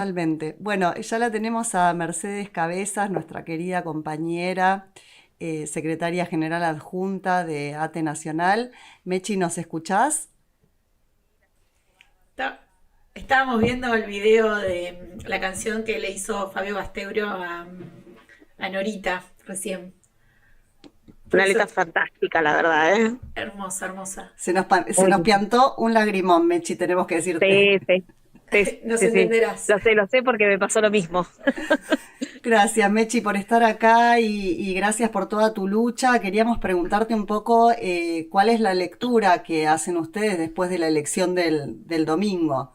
Totalmente. Bueno, ya la tenemos a Mercedes Cabezas, nuestra querida compañera, secretaria general adjunta de ATE Nacional. Mechi, ¿nos escuchás? Está- Estábamos viendo el video de la canción que le hizo Fabio Basteuro a Norita recién. Por Una eso, letra fantástica, la verdad, ¿eh? hermosa, hermosa. Se Muy nos linda. piantó un lagrimón, Mechi, tenemos que decirte. Sí, sí, sí, Nos sí, sí. entenderás. Lo sé porque me pasó lo mismo. Gracias, Mechi, por estar acá y gracias por toda tu lucha. Queríamos preguntarte un poco cuál es la lectura que hacen ustedes después de la elección del domingo.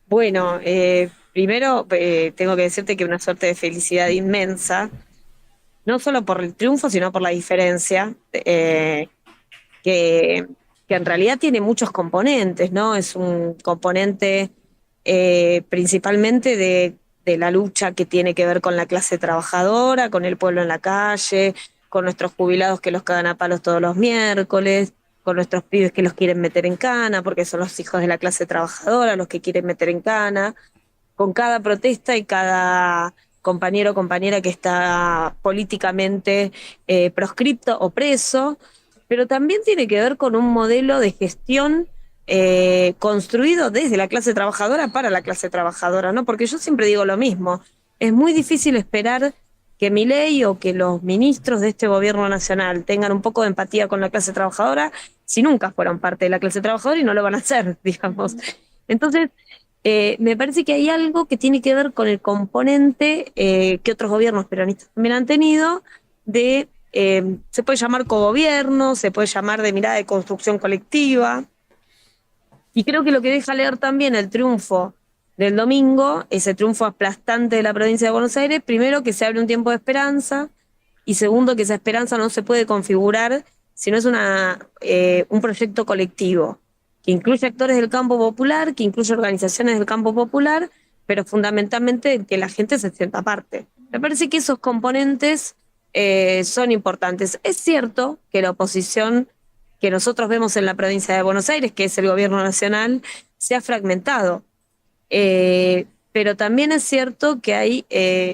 Bueno, primero tengo que decirte que una suerte de felicidad inmensa, no solo por el triunfo, sino por la diferencia, que, que en realidad tiene muchos componentes, ¿no? Es un componente principalmente de la lucha que tiene que ver con la clase trabajadora, con el pueblo en la calle, con nuestros jubilados que los cagan a palos todos los miércoles, con nuestros pibes que los quieren meter en cana, porque son los hijos de la clase trabajadora los que quieren meter en cana, con cada protesta y cada compañero o compañera que está políticamente proscripto o preso, pero también tiene que ver con un modelo de gestión construido desde la clase trabajadora para la clase trabajadora, ¿no? Porque yo siempre digo lo mismo, es muy difícil esperar que Milei o que los ministros de este gobierno nacional tengan un poco de empatía con la clase trabajadora si nunca fueron parte de la clase trabajadora y no lo van a hacer, digamos. Entonces, me parece que hay algo que tiene que ver con el componente que otros gobiernos peronistas también han tenido de, se puede llamar cogobierno, se puede llamar de mirada de construcción colectiva, y creo que lo que deja leer también el triunfo del domingo, ese triunfo aplastante de la provincia de Buenos Aires, primero que se abre un tiempo de esperanza, y segundo que esa esperanza no se puede configurar si no es un proyecto colectivo, que incluye actores del campo popular, que incluye organizaciones del campo popular, pero fundamentalmente que la gente se sienta parte. Me parece que esos componentes son importantes. Es cierto que la oposición que nosotros vemos en la provincia de Buenos Aires, que es el gobierno nacional, se ha fragmentado. Pero también es cierto que hay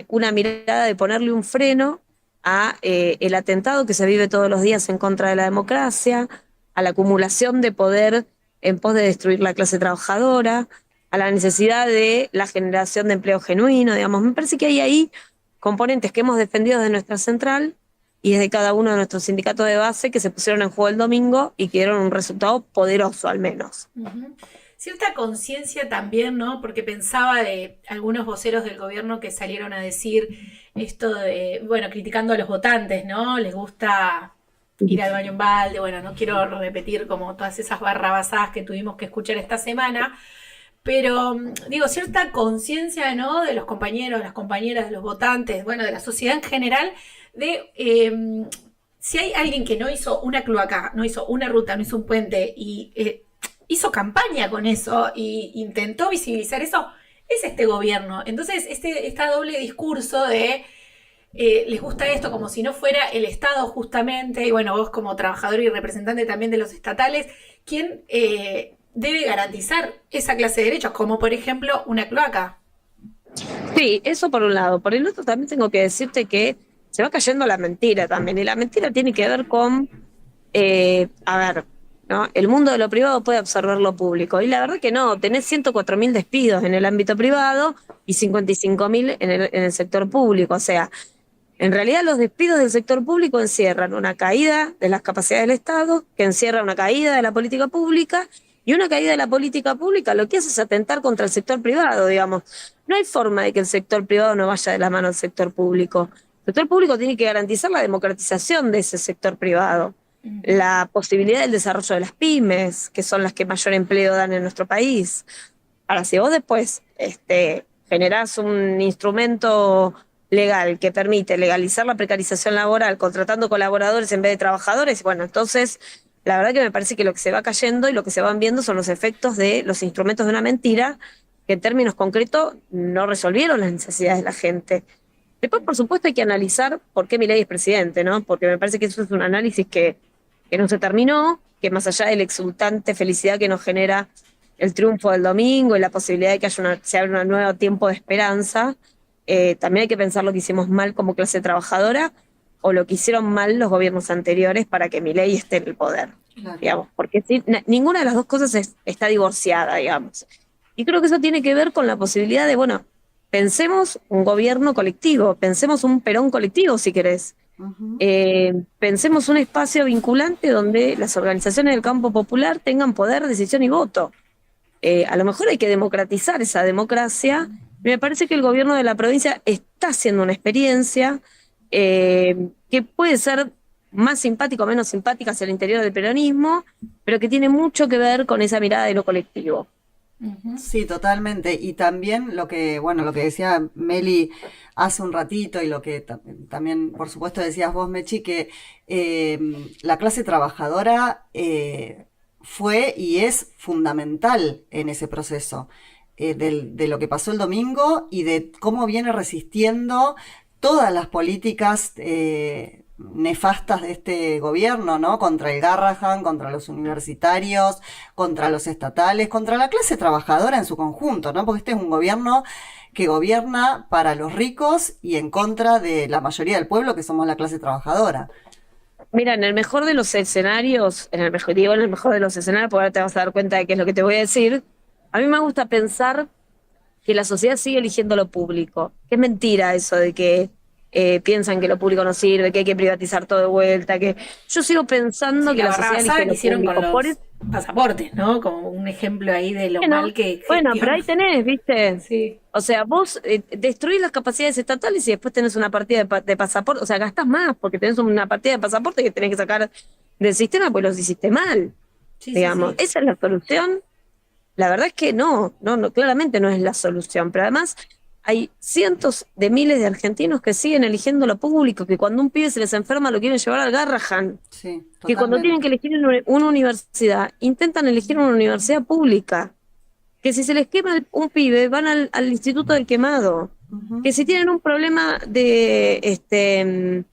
una mirada de ponerle un freno a el atentado que se vive todos los días en contra de la democracia, a la acumulación de poder en pos de destruir la clase trabajadora, a la necesidad de la generación de empleo genuino, digamos. Me parece que hay ahí componentes que hemos defendido de nuestra central y desde cada uno de nuestros sindicatos de base que se pusieron en juego el domingo y que dieron un resultado poderoso al menos. Ujú. Cierta conciencia también, ¿no? Porque pensaba de algunos voceros del gobierno que salieron a decir esto de, bueno, criticando a los votantes, ¿no? Les gusta ir al baño en balde, bueno, no quiero repetir como todas esas barrabasadas que tuvimos que escuchar esta semana, pero digo, cierta conciencia, ¿no? De los compañeros, las compañeras, de los votantes, bueno, de la sociedad en general, de si hay alguien que no hizo una cloaca, no hizo una ruta, no hizo un puente y hizo campaña con eso e intentó visibilizar eso, es este gobierno. Entonces, este doble discurso de les gusta esto como si no fuera el Estado justamente, y bueno, vos como trabajador y representante también de los estatales, ¿quién debe garantizar esa clase de derechos? Como por ejemplo una cloaca. Sí, eso por un lado. Por el otro también tengo que decirte que se va cayendo la mentira también. Y la mentira tiene que ver con, a ver, ¿no? El mundo de lo privado puede absorber lo público. Y la verdad que no, tenés 104.000 despidos en el ámbito privado y 55.000 en el sector público. O sea, en realidad los despidos del sector público encierran una caída de las capacidades del Estado, que encierra una caída de la política pública, y una caída de la política pública lo que hace es atentar contra el sector privado, digamos. No hay forma de que el sector privado no vaya de la mano al sector público. El sector público tiene que garantizar la democratización de ese sector privado, Ujú. la posibilidad del desarrollo de las pymes, que son las que mayor empleo dan en nuestro país. Ahora, si vos después generás un instrumento legal que permite legalizar la precarización laboral contratando colaboradores en vez de trabajadores, bueno, entonces la verdad que me parece que lo que se va cayendo y lo que se van viendo son los efectos de los instrumentos de una mentira que en términos concretos no resolvieron las necesidades de la gente. Después, por supuesto, hay que analizar por qué Milei es presidente, ¿no? Porque me parece que eso es un análisis que no se terminó, que más allá de la exultante felicidad que nos genera el triunfo del domingo y la posibilidad de que se abra un nuevo tiempo de esperanza, también hay que pensar lo que hicimos mal como clase trabajadora o lo que hicieron mal los gobiernos anteriores para que Milei esté en el poder, Claro. digamos, porque sí, ninguna de las dos cosas está divorciada, digamos. Y creo que eso tiene que ver con la posibilidad de, bueno, pensemos un gobierno colectivo, pensemos un Perón colectivo, si querés. Ujú. Pensemos un espacio vinculante donde las organizaciones del campo popular tengan poder, decisión y voto. A lo mejor hay que democratizar esa democracia. Me parece que el gobierno de la provincia está haciendo una experiencia que puede ser más simpática o menos simpática hacia el interior del peronismo, pero que tiene mucho que ver con esa mirada de lo colectivo. Sí, totalmente. Y también lo que decía Meli hace un ratito y lo que también, por supuesto, decías vos, Mechi, que la clase trabajadora fue y es fundamental en ese proceso de lo que pasó el domingo y de cómo viene resistiendo todas las políticas nefastas de este gobierno, ¿no? Contra el Garrahan, contra los universitarios, contra los estatales, contra la clase trabajadora en su conjunto, ¿no? Porque este es un gobierno que gobierna para los ricos y en contra de la mayoría del pueblo, que somos la clase trabajadora. Mira, en el mejor de los escenarios, en el mejor de los escenarios, porque ahora te vas a dar cuenta de qué es lo que te voy a decir, a mí me gusta pensar que la sociedad sigue eligiendo lo público. Que es mentira eso de que piensan que lo público no sirve, que hay que privatizar todo de vuelta, que yo sigo pensando Sí, que la la sociedad barrabasada elige que lo hicieron con público. Por los eso, pasaportes, ¿no? Como un ejemplo ahí de lo bueno, mal que bueno, pero ahí gestionan. tenés, ¿viste? Sí, O sea, vos destruís las capacidades estatales y después tenés una partida de pasaporte, o sea, gastás más porque tenés una partida de pasaporte que tenés que sacar del sistema pues los hiciste mal, sí, sí, digamos. sí. ¿Esa es la solución? La verdad es que no, claramente no es la solución, pero además hay cientos de miles de argentinos que siguen eligiendo lo público, que cuando un pibe se les enferma lo quieren llevar al Garrahan, Sí, que cuando tienen que totalmente. elegir una universidad, intentan elegir una universidad pública, que si se les quema un pibe van al Instituto del Quemado, Ujú. que si tienen un problema de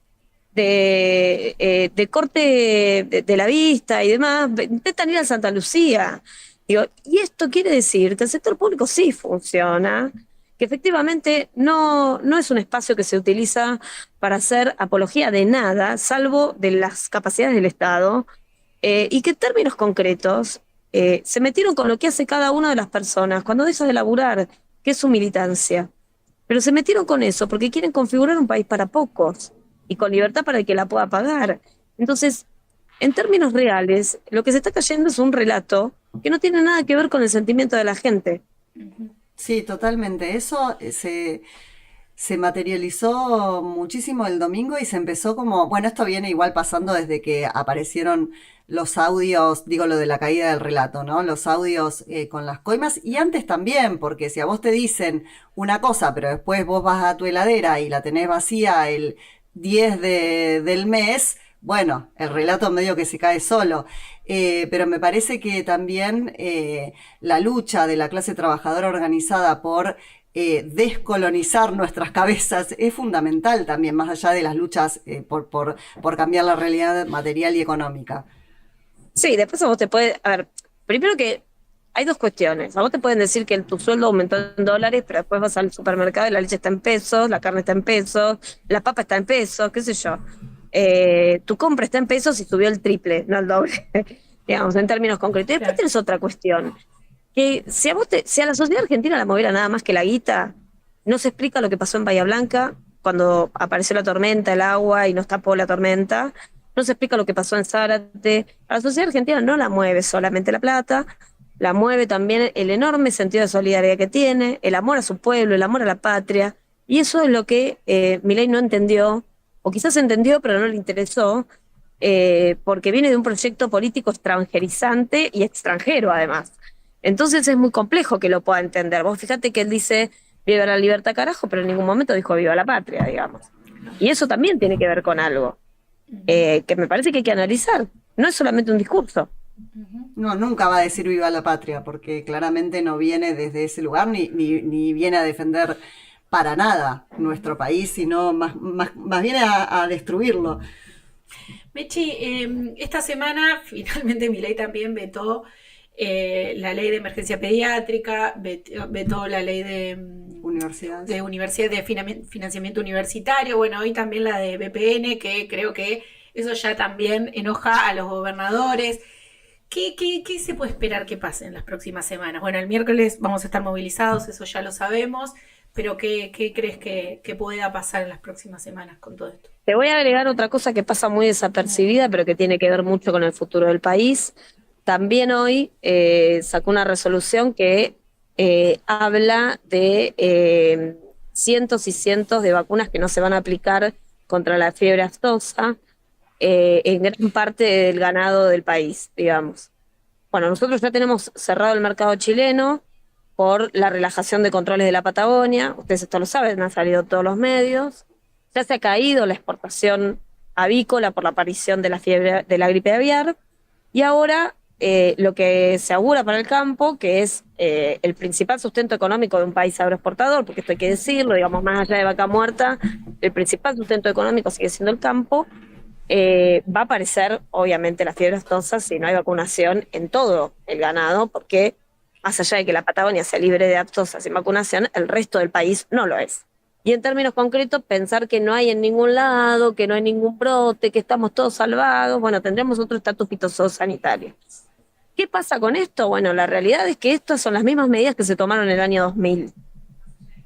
corte de la vista y demás, intentan ir a Santa Lucía. Digo, y esto quiere decir que el sector público sí funciona, que efectivamente no es un espacio que se utiliza para hacer apología de nada, salvo de las capacidades del Estado, y que en términos concretos se metieron con lo que hace cada una de las personas cuando deja de laburar, que es su militancia. Pero se metieron con eso porque quieren configurar un país para pocos y con libertad para el que la pueda pagar. Entonces, en términos reales, lo que se está cayendo es un relato que no tiene nada que ver con el sentimiento de la gente. Sí, totalmente. Eso se materializó muchísimo el domingo y se empezó como, bueno, esto viene igual pasando desde que aparecieron los audios, digo lo de la caída del relato, ¿no? Los audios con las coimas y antes también, porque si a vos te dicen una cosa, pero después vos vas a tu heladera y la tenés vacía el 10 del mes, bueno, el relato medio que se cae solo. Pero me parece que también la lucha de la clase trabajadora organizada por descolonizar nuestras cabezas es fundamental también, más allá de las luchas por cambiar la realidad material y económica. Sí, después a vos te puede, a ver, primero que hay dos cuestiones. A vos te pueden decir que tu sueldo aumentó en dólares, pero después vas al supermercado y la leche está en pesos, la carne está en pesos, la papa está en pesos, qué sé yo. Tu compra está en pesos y subió el triple, no el doble, digamos, en términos concretos. Y después Claro. tenés otra cuestión, que si a la sociedad argentina la moviera nada más que la guita, no se explica lo que pasó en Bahía Blanca cuando apareció la tormenta, el agua y nos tapó la tormenta. No se explica lo que pasó en Zárate. A la sociedad argentina no la mueve solamente la plata, la mueve también el enorme sentido de solidaridad que tiene, el amor a su pueblo, el amor a la patria. Y eso es lo que Milei no entendió, o quizás entendió pero no le interesó, porque viene de un proyecto político extranjerizante y extranjero además. Entonces es muy complejo que lo pueda entender. Vos fíjate que él dice viva la libertad carajo, pero en ningún momento dijo viva la patria, digamos. Y eso también tiene que ver con algo que me parece que hay que analizar. No es solamente un discurso. No, nunca va a decir viva la patria, porque claramente no viene desde ese lugar ni viene a defender para nada nuestro país, sino más viene a destruirlo. Mechi, esta semana finalmente Milei también vetó la ley de emergencia pediátrica, vetó la ley de Universidades. de financiamiento universitario, bueno, hoy también la de BPN, que creo que eso ya también enoja a los gobernadores. ¿Qué se puede esperar que pase en las próximas semanas? Bueno, el miércoles vamos a estar movilizados, eso ya lo sabemos, pero ¿qué crees que pueda pasar en las próximas semanas con todo esto? Te voy a agregar otra cosa que pasa muy desapercibida, pero que tiene que ver mucho con el futuro del país. También hoy sacó una resolución que habla de cientos y cientos de vacunas que no se van a aplicar contra la fiebre aftosa en gran parte del ganado del país, digamos. Bueno, nosotros ya tenemos cerrado el mercado chileno por la relajación de controles de la Patagonia, ustedes esto lo saben, han salido todos los medios, ya se ha caído la exportación avícola por la aparición de la fiebre, de la gripe aviar, y ahora lo que se augura para el campo, que es el principal sustento económico de un país agroexportador, porque esto hay que decirlo, digamos, más allá de vaca muerta, el principal sustento económico sigue siendo el campo. Va a aparecer, obviamente, la fiebre aftosa si no hay vacunación en todo el ganado, porque más allá de que la Patagonia sea libre de aftosa sin vacunación, el resto del país no lo es. Y en términos concretos, pensar que no hay en ningún lado, que no hay ningún brote, que estamos todos salvados, bueno, tendremos otro estatus fitosanitario. ¿Qué pasa con esto? Bueno, la realidad es que estas son las mismas medidas que se tomaron en el año 2000,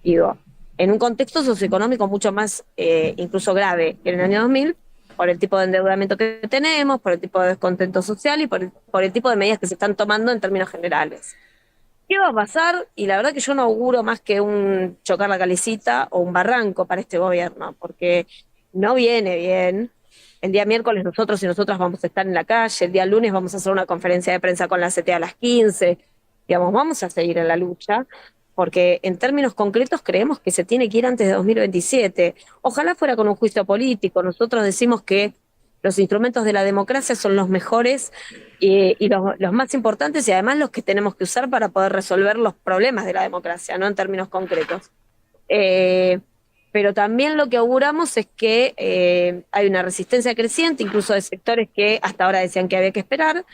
digo, en un contexto socioeconómico mucho más incluso grave que en el año 2000, por el tipo de endeudamiento que tenemos, por el tipo de descontento social y por el tipo de medidas que se están tomando en términos generales. ¿Qué va a pasar? Y la verdad que yo no auguro más que un chocar la calicita o un barranco para este gobierno, porque no viene bien. El día miércoles nosotros y nosotras vamos a estar en la calle, el día lunes vamos a hacer una conferencia de prensa con la CTA a las 15, digamos, vamos a seguir en la lucha, porque en términos concretos creemos que se tiene que ir antes de 2027. Ojalá fuera con un juicio político. Nosotros decimos que los instrumentos de la democracia son los mejores y los más importantes, y además los que tenemos que usar para poder resolver los problemas de la democracia, no en términos concretos. Pero también lo que auguramos es que hay una resistencia creciente, incluso de sectores que hasta ahora decían que había que esperar,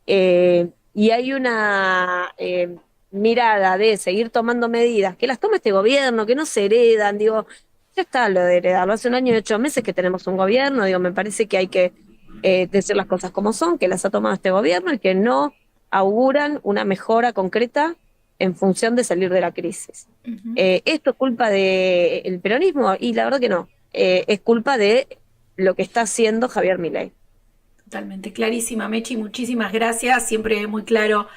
y hay una mirada de seguir tomando medidas, que las tome este gobierno, que no se heredan, digo, ya está lo de heredarlo, hace 1 año y 8 meses que tenemos un gobierno, digo, me parece que hay que decir las cosas como son, que las ha tomado este gobierno y que no auguran una mejora concreta en función de salir de la crisis. Uh-huh. ¿Esto es culpa del peronismo? Y la verdad que no, es culpa de lo que está haciendo Javier Milei. Totalmente, clarísima, Mechi, muchísimas gracias, siempre muy claro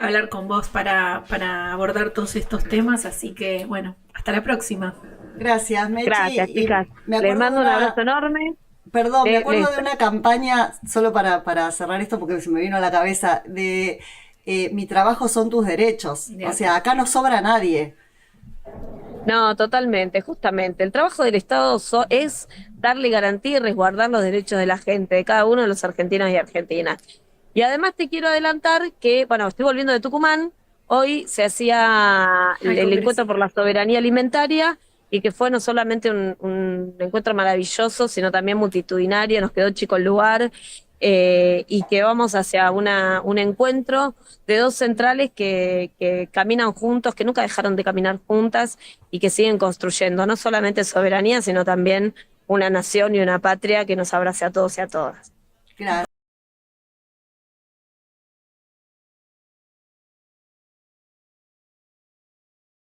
hablar con vos para abordar todos estos temas, así que bueno, hasta la próxima. Gracias, Mechi. Gracias, chicas. Les mando un abrazo enorme. Perdón, me acuerdo de una campaña, solo para cerrar esto porque se me vino a la cabeza, de mi trabajo son tus derechos. O sea, acá no sobra nadie. No, totalmente, justamente. El trabajo del Estado es darle garantía y resguardar los derechos de la gente, de cada uno de los argentinos y argentinas. Y además te quiero adelantar que, bueno, estoy volviendo de Tucumán, hoy se hacía el encuentro por la soberanía alimentaria, y que fue no solamente un encuentro maravilloso, sino también multitudinario, nos quedó chico el lugar, y que vamos hacia un encuentro de 2 centrales que caminan juntos, que nunca dejaron de caminar juntas y que siguen construyendo no solamente soberanía, sino también una nación y una patria que nos abrace a todos y a todas. Gracias.